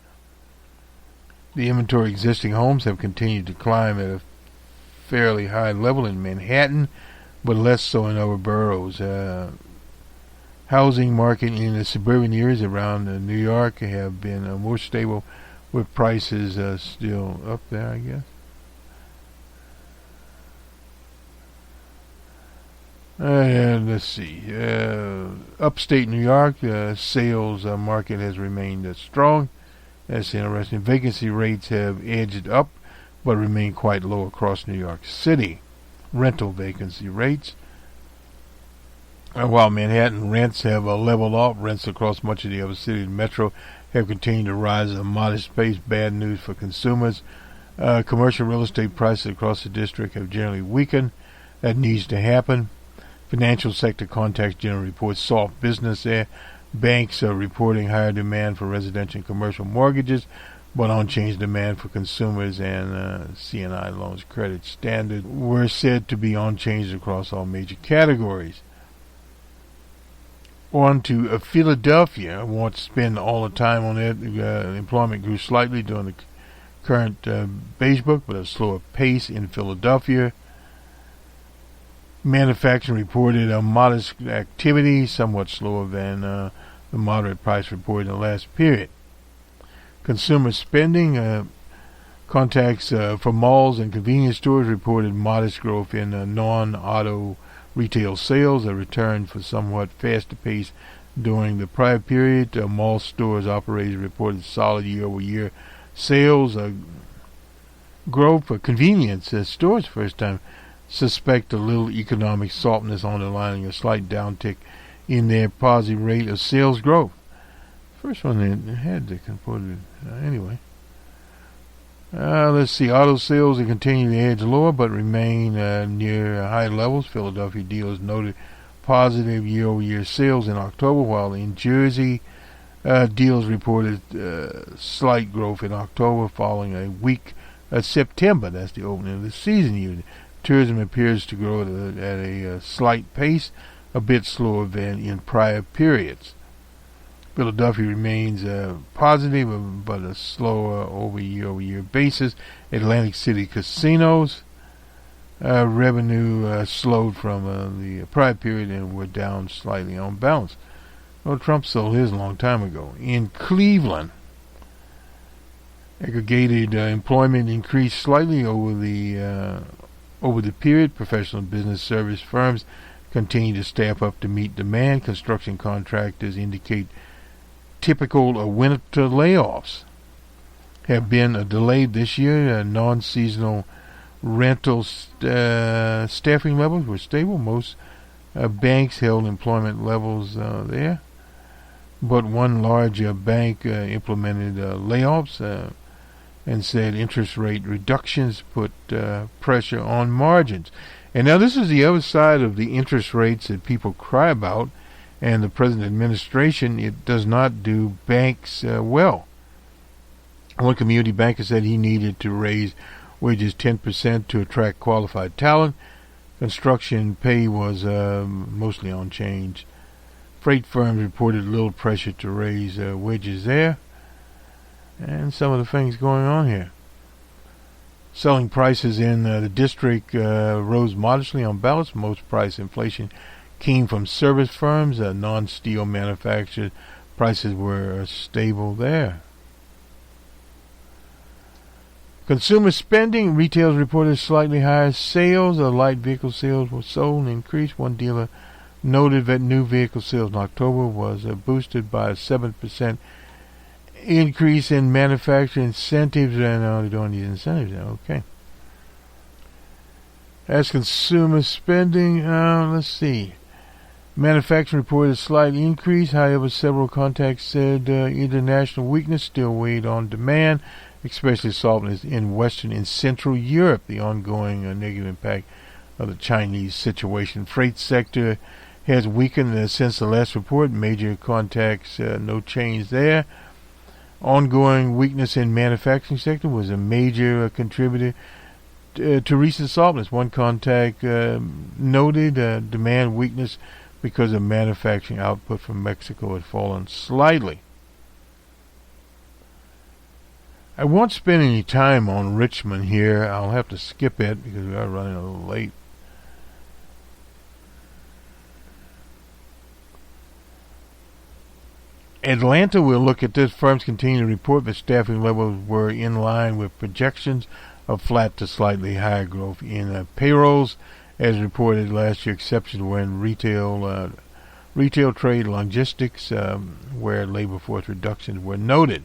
The inventory of existing homes have continued to climb at a fairly high level in Manhattan, but less so in other boroughs. Housing market in the suburban areas around New York have been more stable, with prices still up there, I guess. And let's see. Upstate New York, sales market has remained strong. That's interesting. Vacancy rates have edged up, but remain quite low across New York City. Rental vacancy rates. While Manhattan rents have leveled off, rents across much of the other city and metro have continued to rise at a modest pace. Bad news for consumers. Commercial real estate prices across the district have generally weakened. That needs to happen. Financial sector contacts generally report soft business there. Banks are reporting higher demand for residential and commercial mortgages, but unchanged demand for consumers and C&I loans. Credit standard were said to be unchanged across all major categories. On to Philadelphia. I won't spend all the time on it. Employment grew slightly during the current beige book, but at a slower pace in Philadelphia. Manufacturing reported a modest activity, somewhat slower than the moderate price reported in the last period. Consumer spending. Contacts for malls and convenience stores reported modest growth in non-auto retail sales, a return for somewhat faster pace during the prior period. Mall stores operators reported solid year-over-year sales growth for convenience stores. First time suspect a little economic softness, underlining a slight downtick in their positive rate of sales growth. First one they had to comport it anyway. Let's see. Auto sales are continuing to edge lower, but remain near high levels. Philadelphia dealers noted positive year-over-year sales in October, while in Jersey, dealers reported slight growth in October following a weak September. That's the opening of the season usually. Tourism appears to grow at a slight pace, a bit slower than in prior periods. Philadelphia remains positive, but a slower year-over-year basis. Atlantic City casinos revenue slowed from the prior period and were down slightly on balance. Well, Trump sold his a long time ago. In Cleveland, aggregated employment increased slightly over the period. Professional business service firms continue to staff up to meet demand. Construction contractors indicate typical winter layoffs have been delayed this year. Non-seasonal rental staffing levels were stable. Most banks held employment levels there, but one large bank implemented layoffs and said interest rate reductions put pressure on margins. And now this is the other side of the interest rates that people cry about, and the present administration. It does not do banks well. One community banker said he needed to raise wages 10% to attract qualified talent. Construction pay was mostly unchanged. Freight firms reported little pressure to raise wages there. And some of the things going on here. Selling prices in the district rose modestly on balance. Most price inflation came from service firms. Non-steel manufactured prices were stable there. Consumer spending. Retail reported slightly higher sales. Light vehicle sales were sold and increased. One dealer noted that new vehicle sales in October was boosted by a 7% increase in manufacturing incentives, and they're doing these incentives now. Okay. As consumer spending, let's see. Manufacturing reported a slight increase. However, several contacts said international weakness still weighed on demand, especially softness in Western and Central Europe. The ongoing negative impact of the Chinese situation. Freight sector has weakened since the last report. Major contacts, no change there. Ongoing weakness in manufacturing sector was a major contributor to recent softness. One contact noted demand weakness because of manufacturing output from Mexico had fallen slightly. I won't spend any time on Richmond here. I'll have to skip it because we are running a little late. Atlanta, we'll look at this. Firms continue to report that staffing levels were in line with projections of flat to slightly higher growth in payrolls, as reported last year. Exceptions were in retail, trade, logistics, where labor force reductions were noted.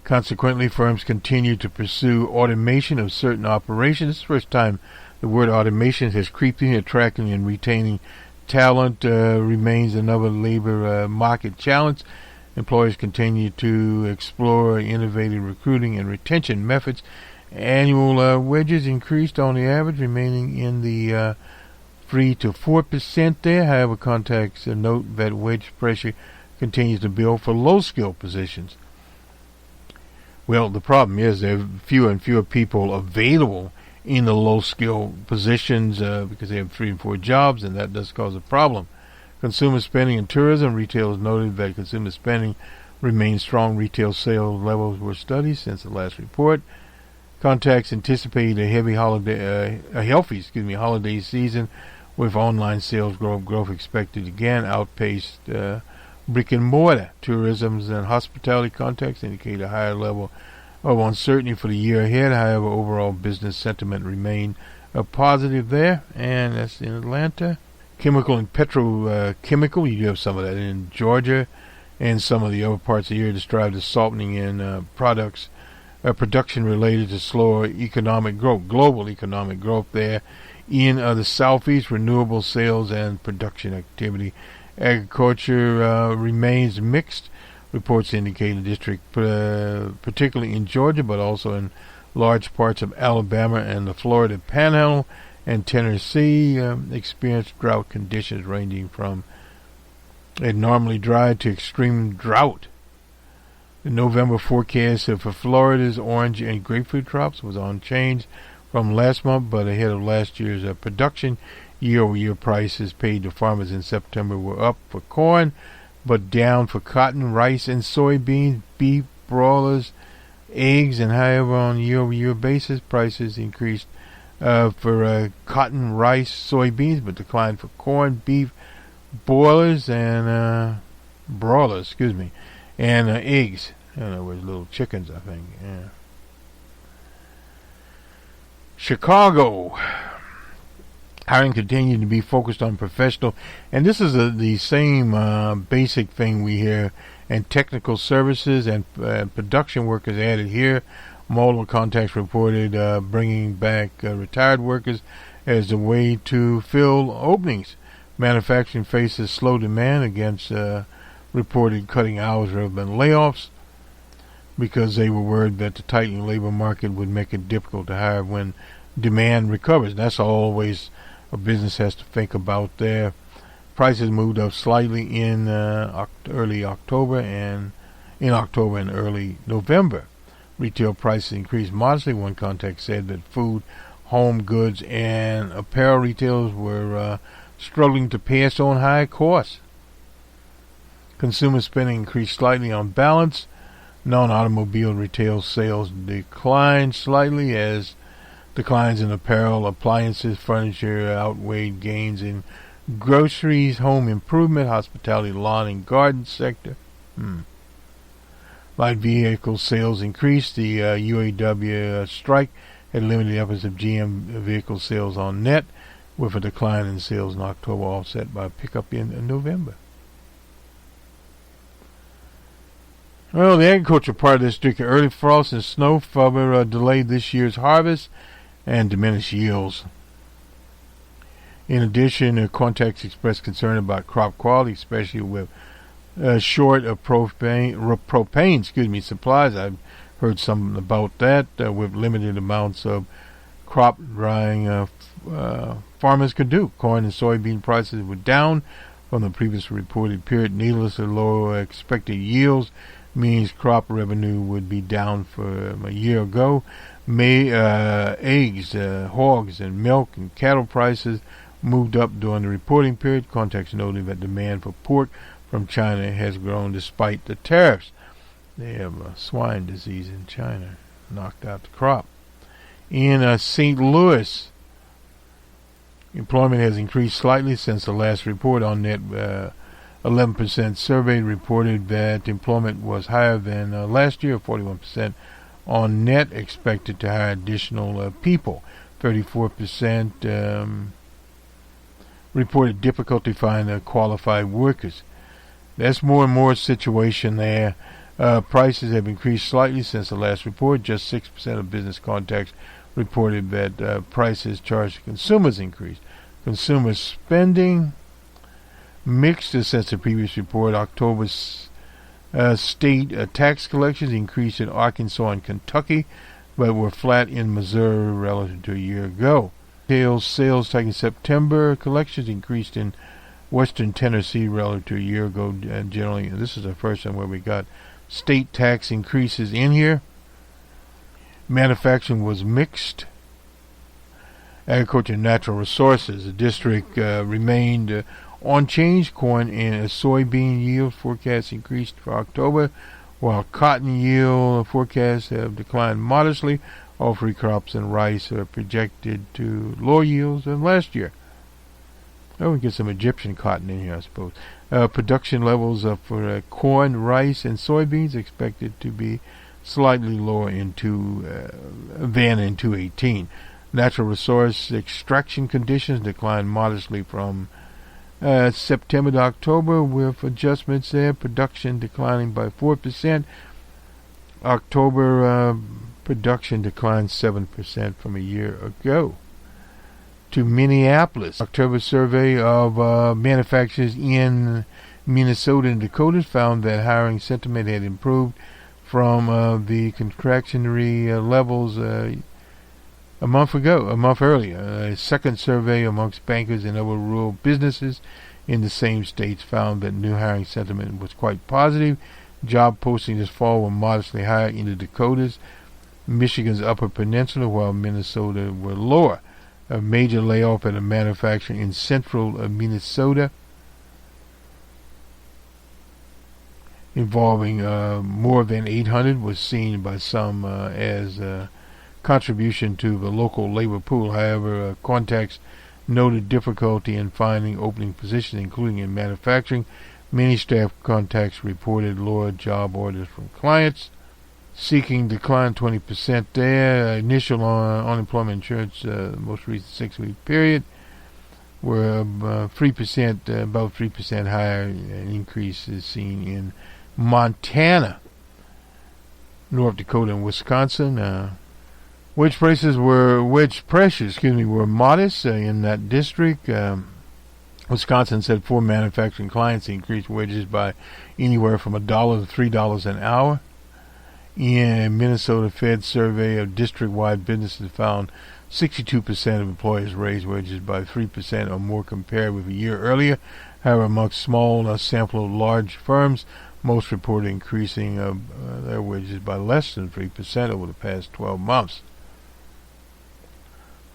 Consequently, firms continue to pursue automation of certain operations. This is the first time the word automation has creeped in. Attracting and retaining talent remains another labor market challenge. Employers continue to explore innovative recruiting and retention methods. Annual wages increased on the average, remaining in the 3 to 4% there. However, contacts note that wage pressure continues to build for low-skilled positions. Well, the problem is there are fewer and fewer people available in the low-skill positions because they have 3 and 4 jobs, and that does cause a problem. Consumer spending and tourism. Retail has noted that consumer spending remains strong. Retail sales levels were studied since the last report. Contacts anticipate a healthy holiday season, with online sales growth expected again outpaced brick and mortar. Tourism and hospitality contacts indicate a higher level of uncertainty for the year ahead. However, overall business sentiment remained positive there, and that's in Atlanta. Chemical and petrochemical, you do have some of that in Georgia, and some of the other parts of the year described as softening in production related to slower economic growth, global economic growth there. In the southeast, renewable sales and production activity. Agriculture remains mixed. Reports indicate the district, particularly in Georgia, but also in large parts of Alabama and the Florida Panhandle and Tennessee, experienced drought conditions ranging from abnormally dry to extreme drought. The November forecast for Florida's orange and grapefruit crops was unchanged from last month, but ahead of last year's production. Year-over-year prices paid to farmers in September were up for corn, but down for cotton, rice, and soybeans, beef, broilers, eggs, and however on a year-over-year basis, prices increased for cotton, rice, soybeans, but declined for corn, beef, broilers, and and eggs. In other words, little chickens, I think. Yeah. Chicago. Hiring continued to be focused on professional, and this is the same basic thing we hear, and technical services and production workers added here. Multiple contacts reported bringing back retired workers as a way to fill openings. Manufacturing faces slow demand against reported cutting hours rather than layoffs, because they were worried that the tightening labor market would make it difficult to hire when demand recovers. That's always a business has to think about there. Prices moved up slightly in early October and early November. Retail prices increased modestly. One contact said that food, home goods, and apparel retailers were struggling to pass on high costs. Consumer spending increased slightly on balance. Non-automobile retail sales declined slightly as declines in apparel, appliances, furniture outweighed gains in groceries, home improvement, hospitality, lawn and garden sector. Light vehicle sales increased. The UAW strike had limited efforts of GM vehicle sales on net, with a decline in sales in October offset by a pickup in November. Well, the agricultural part of the district, early frost and snow further delayed this year's harvest and diminished yields. In addition, contacts expressed concern about crop quality, especially with short of propane supplies. I've heard something about that. With limited amounts of crop drying, farmers could do. Corn and soybean prices were down from the previous reported period. Needlessly low expected yields means crop revenue would be down from a year ago. Eggs, hogs, and milk and cattle prices moved up during the reporting period. Contacts noted that demand for pork from China has grown despite the tariffs. They have swine disease in China, knocked out the crop. In St. Louis, employment has increased slightly since the last report. On net, 11% survey reported that employment was higher than last year, 41%. On net, expected to hire additional people. 34% reported difficulty finding qualified workers. That's more and more situation there. Prices have increased slightly since the last report. Just 6% of business contacts reported that prices charged to consumers increased. Consumer spending mixed since the previous report. October's state tax collections increased in Arkansas and Kentucky, but were flat in Missouri relative to a year ago. Sales tax in September collections increased in Western Tennessee relative to a year ago. Generally, this is the first time where we got state tax increases in here. Manufacturing was mixed. Agriculture and natural resources. The district remained unchanged. Corn and soybean yield forecasts increased for October, while cotton yield forecasts have declined modestly. All three crops and rice are projected to lower yields than last year. Oh, we get some Egyptian cotton in here, I suppose. Production levels for corn, rice, and soybeans expected to be slightly lower than in 2018. Natural resource extraction conditions declined modestly from September to October, with adjustments there. Production declining by 4%. October production declined 7% from a year ago. To Minneapolis, October survey of manufacturers in Minnesota and Dakota found that hiring sentiment had improved from the contractionary levels a month earlier. A second survey amongst bankers and other rural businesses in the same states found that new hiring sentiment was quite positive. Job postings this fall were modestly higher in the Dakotas, Michigan's Upper Peninsula, while Minnesota were lower. A major layoff at a manufacturer in central Minnesota involving more than 800 was seen by some as a contribution to the local labor pool. However, contacts noted difficulty in finding opening positions, including in manufacturing. Many staff contacts reported lower job orders from clients. Seeking declined 20% there. Initial unemployment insurance, most recent 6-week period, were 3%, about 3% higher. An increase is seen in Montana, North Dakota, and Wisconsin. Wage pressures were modest in that district. Wisconsin said 4 manufacturing clients increased wages by anywhere from $1 to $3 an hour. In Minnesota, Fed survey of district-wide businesses found 62% of employers raised wages by 3% or more compared with a year earlier. However, amongst small sample of large firms, most reported increasing their wages by less than 3% over the past 12 months.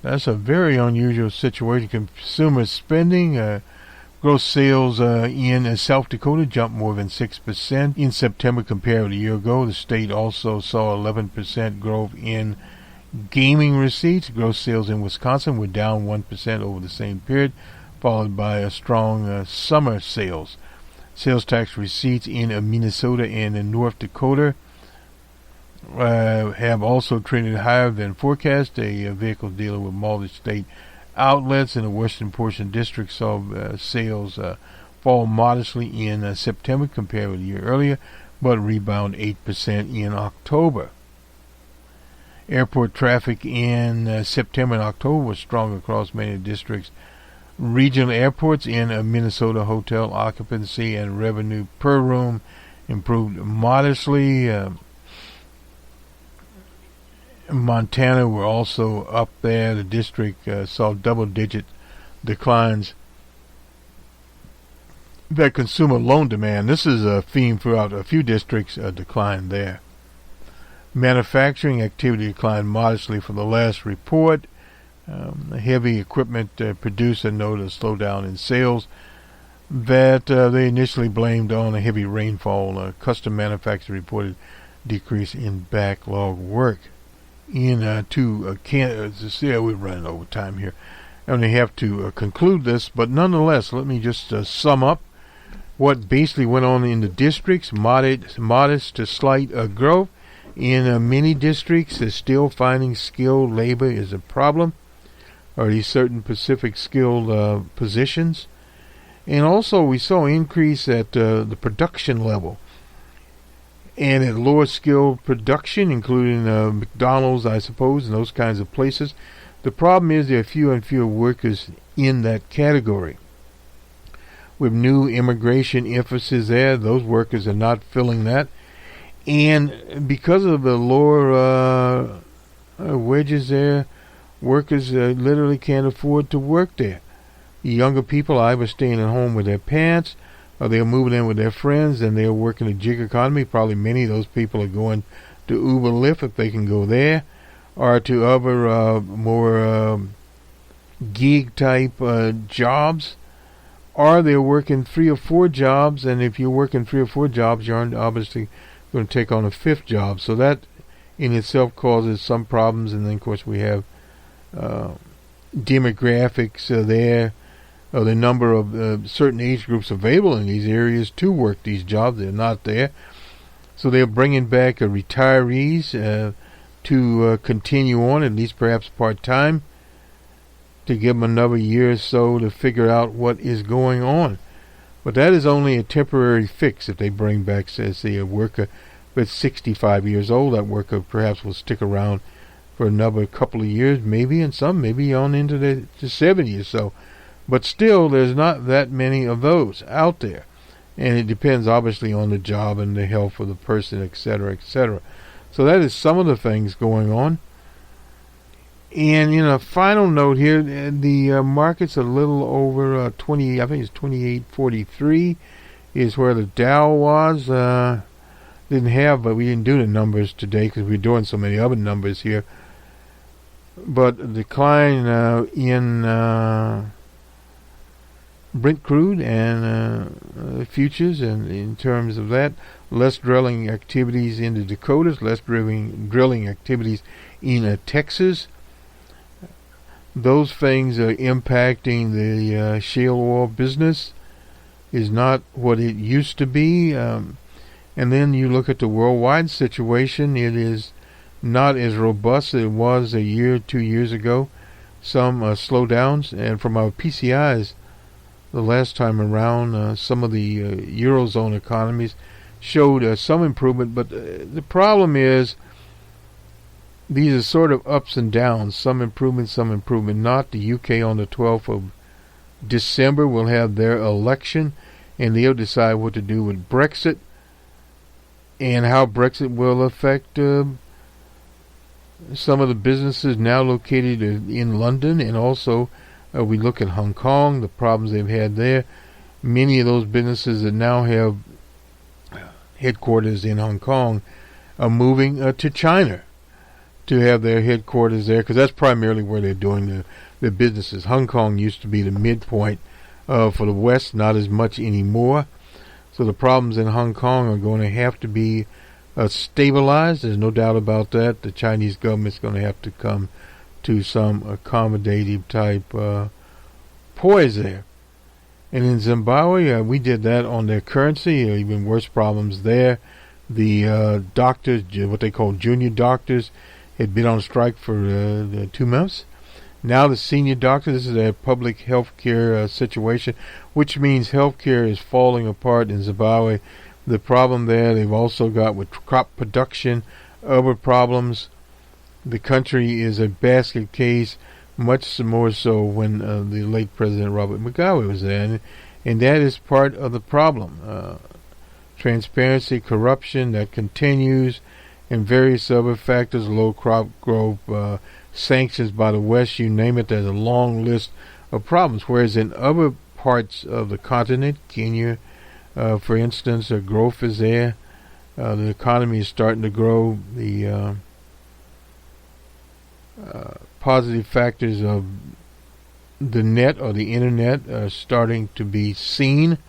That's a very unusual situation. Consumer spending, gross sales in South Dakota jumped more than 6% in September compared with a year ago. The state also saw 11% growth in gaming receipts. Gross sales in Wisconsin were down 1% over the same period, followed by a strong summer sales. Sales tax receipts in Minnesota and in North Dakota have also trended higher than forecast. A vehicle dealer with multi-state outlets in the western portion district saw sales fall modestly in September compared with a year earlier. but rebound 8% in October. Airport traffic in September and October was strong across many districts. Regional airports in Minnesota, hotel occupancy and revenue per room improved modestly. Montana were also up there. The district saw double-digit declines. That consumer loan demand, this is a theme throughout a few districts, declined there. Manufacturing activity declined modestly from the last report. Heavy equipment producer noted a slowdown in sales that they initially blamed on a heavy rainfall. Custom manufacturing reported decrease in backlog work. We're running over time here. I only have to conclude this, but nonetheless, let me just sum up what basically went on in the districts. Modest to slight growth. In many districts, still finding skilled labor is a problem, or these certain specific skilled positions. And also we saw an increase at the production level and at lower skilled production, including McDonald's, I suppose, and those kinds of places. The problem is there are fewer and fewer workers in that category. With new immigration emphasis there, those workers are not filling that. And because of the lower wages there, workers literally can't afford to work there. Younger people are either staying at home with their parents, or they're moving in with their friends, and they're working a gig economy. Probably many of those people are going to Uber, Lyft if they can go there, or to other more gig-type jobs, or they're working 3 or 4 jobs, and if you're working 3 or 4 jobs, you're obviously going to take on a 5th job. So that in itself causes some problems. And then, of course, we have demographics there, the number of certain age groups available in these areas to work these jobs. They're not there. So they're bringing back retirees to continue on, at least perhaps part-time, to give them another year or so to figure out what is going on. But that is only a temporary fix. If they bring back, say, a worker that's 65 years old, that worker perhaps will stick around for another couple of years, maybe, and some maybe on into the 70s or so. But still, there's not that many of those out there. And it depends, obviously, on the job and the health of the person, etc., etc. So that is some of the things going on. And in a final note here, the market's a little over 20, I think it's 28.43 is where the Dow was. But we didn't do the numbers today because we're doing so many other numbers here. But the decline in Brent crude and futures, and in terms of that, less drilling activities in the Dakotas, less drilling activities in Texas. Those things are impacting the shale oil business. Is not what it used to be. And then you look at the worldwide situation, it is not as robust as it was a year, 2 years ago. Some slowdowns, and from our PCIs the last time around, some of the Eurozone economies showed some improvement, but the problem is these are sort of ups and downs, some improvement not. The UK on the 12th of December will have their election, and they'll decide what to do with Brexit and how Brexit will affect some of the businesses now located in London, and also we look at Hong Kong, the problems they've had there. Many of those businesses that now have headquarters in Hong Kong are moving to China to have their headquarters there, because that's primarily where they're doing their businesses. Hong Kong used to be the midpoint for the West, not as much anymore. So the problems in Hong Kong are going to have to be stabilized. There's no doubt about that. The Chinese government's going to have to come to some accommodative type poise there. And in Zimbabwe, we did that on their currency. Even worse problems there. The doctors, what they call junior doctors, had been on strike for 2 months. Now the senior doctors, this is a public health care situation, which means health care is falling apart in Zimbabwe the problem there. They've also got with crop production, other problems. The country is a basket case, much more so when the late President Robert Mugabe was there. And that is part of the problem. Transparency, corruption that continues, and various other factors, low crop growth, sanctions by the West, you name it, there's a long list of problems. Whereas in other parts of the continent, Kenya, for instance, growth is there. The economy is starting to grow. The positive factors of the net or the internet are starting to be seen.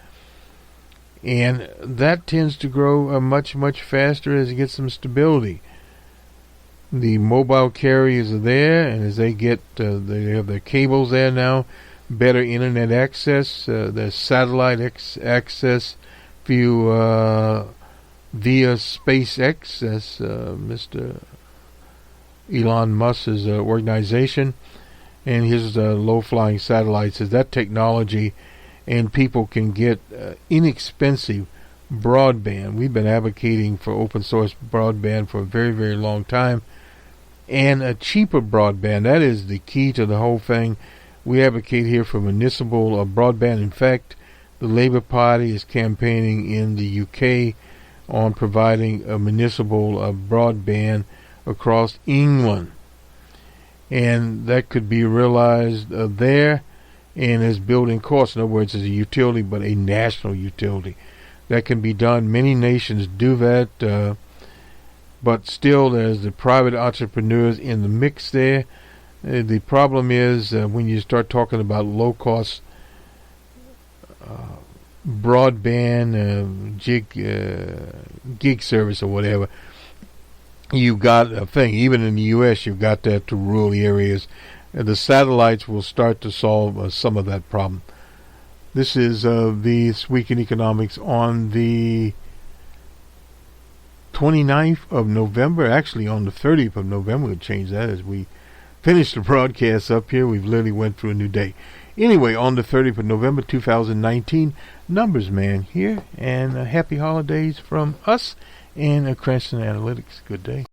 And that tends to grow much, much faster as it gets some stability. The mobile carriers are there, and as they get, they have their cables there now, better internet access, there's satellite access via SpaceX, that's Mr. Elon Musk's organization, and his low-flying satellites. Is that technology, and people can get inexpensive broadband. We've been advocating for open source broadband for a very, very long time, and a cheaper broadband. That is the key to the whole thing. We advocate here for municipal broadband. In fact, the Labour Party is campaigning in the UK on providing a municipal broadband across England, and that could be realized there, and as building costs. In other words, as a utility, but a national utility. That can be done. Many nations do that, but still there's the private entrepreneurs in the mix there. The problem is when you start talking about low-cost broadband, gig service or whatever, you've got a thing. Even in the U.S., you've got that to rural areas. The satellites will start to solve some of that problem. This is This Week in Economics on the 29th of November. Actually, on the 30th of November. We'll change that as we finish the broadcast up here. We've literally went through a new day. Anyway, on the 30th of November 2019, Numbers Man here, and happy holidays from us and Cranston Analytics. Good day.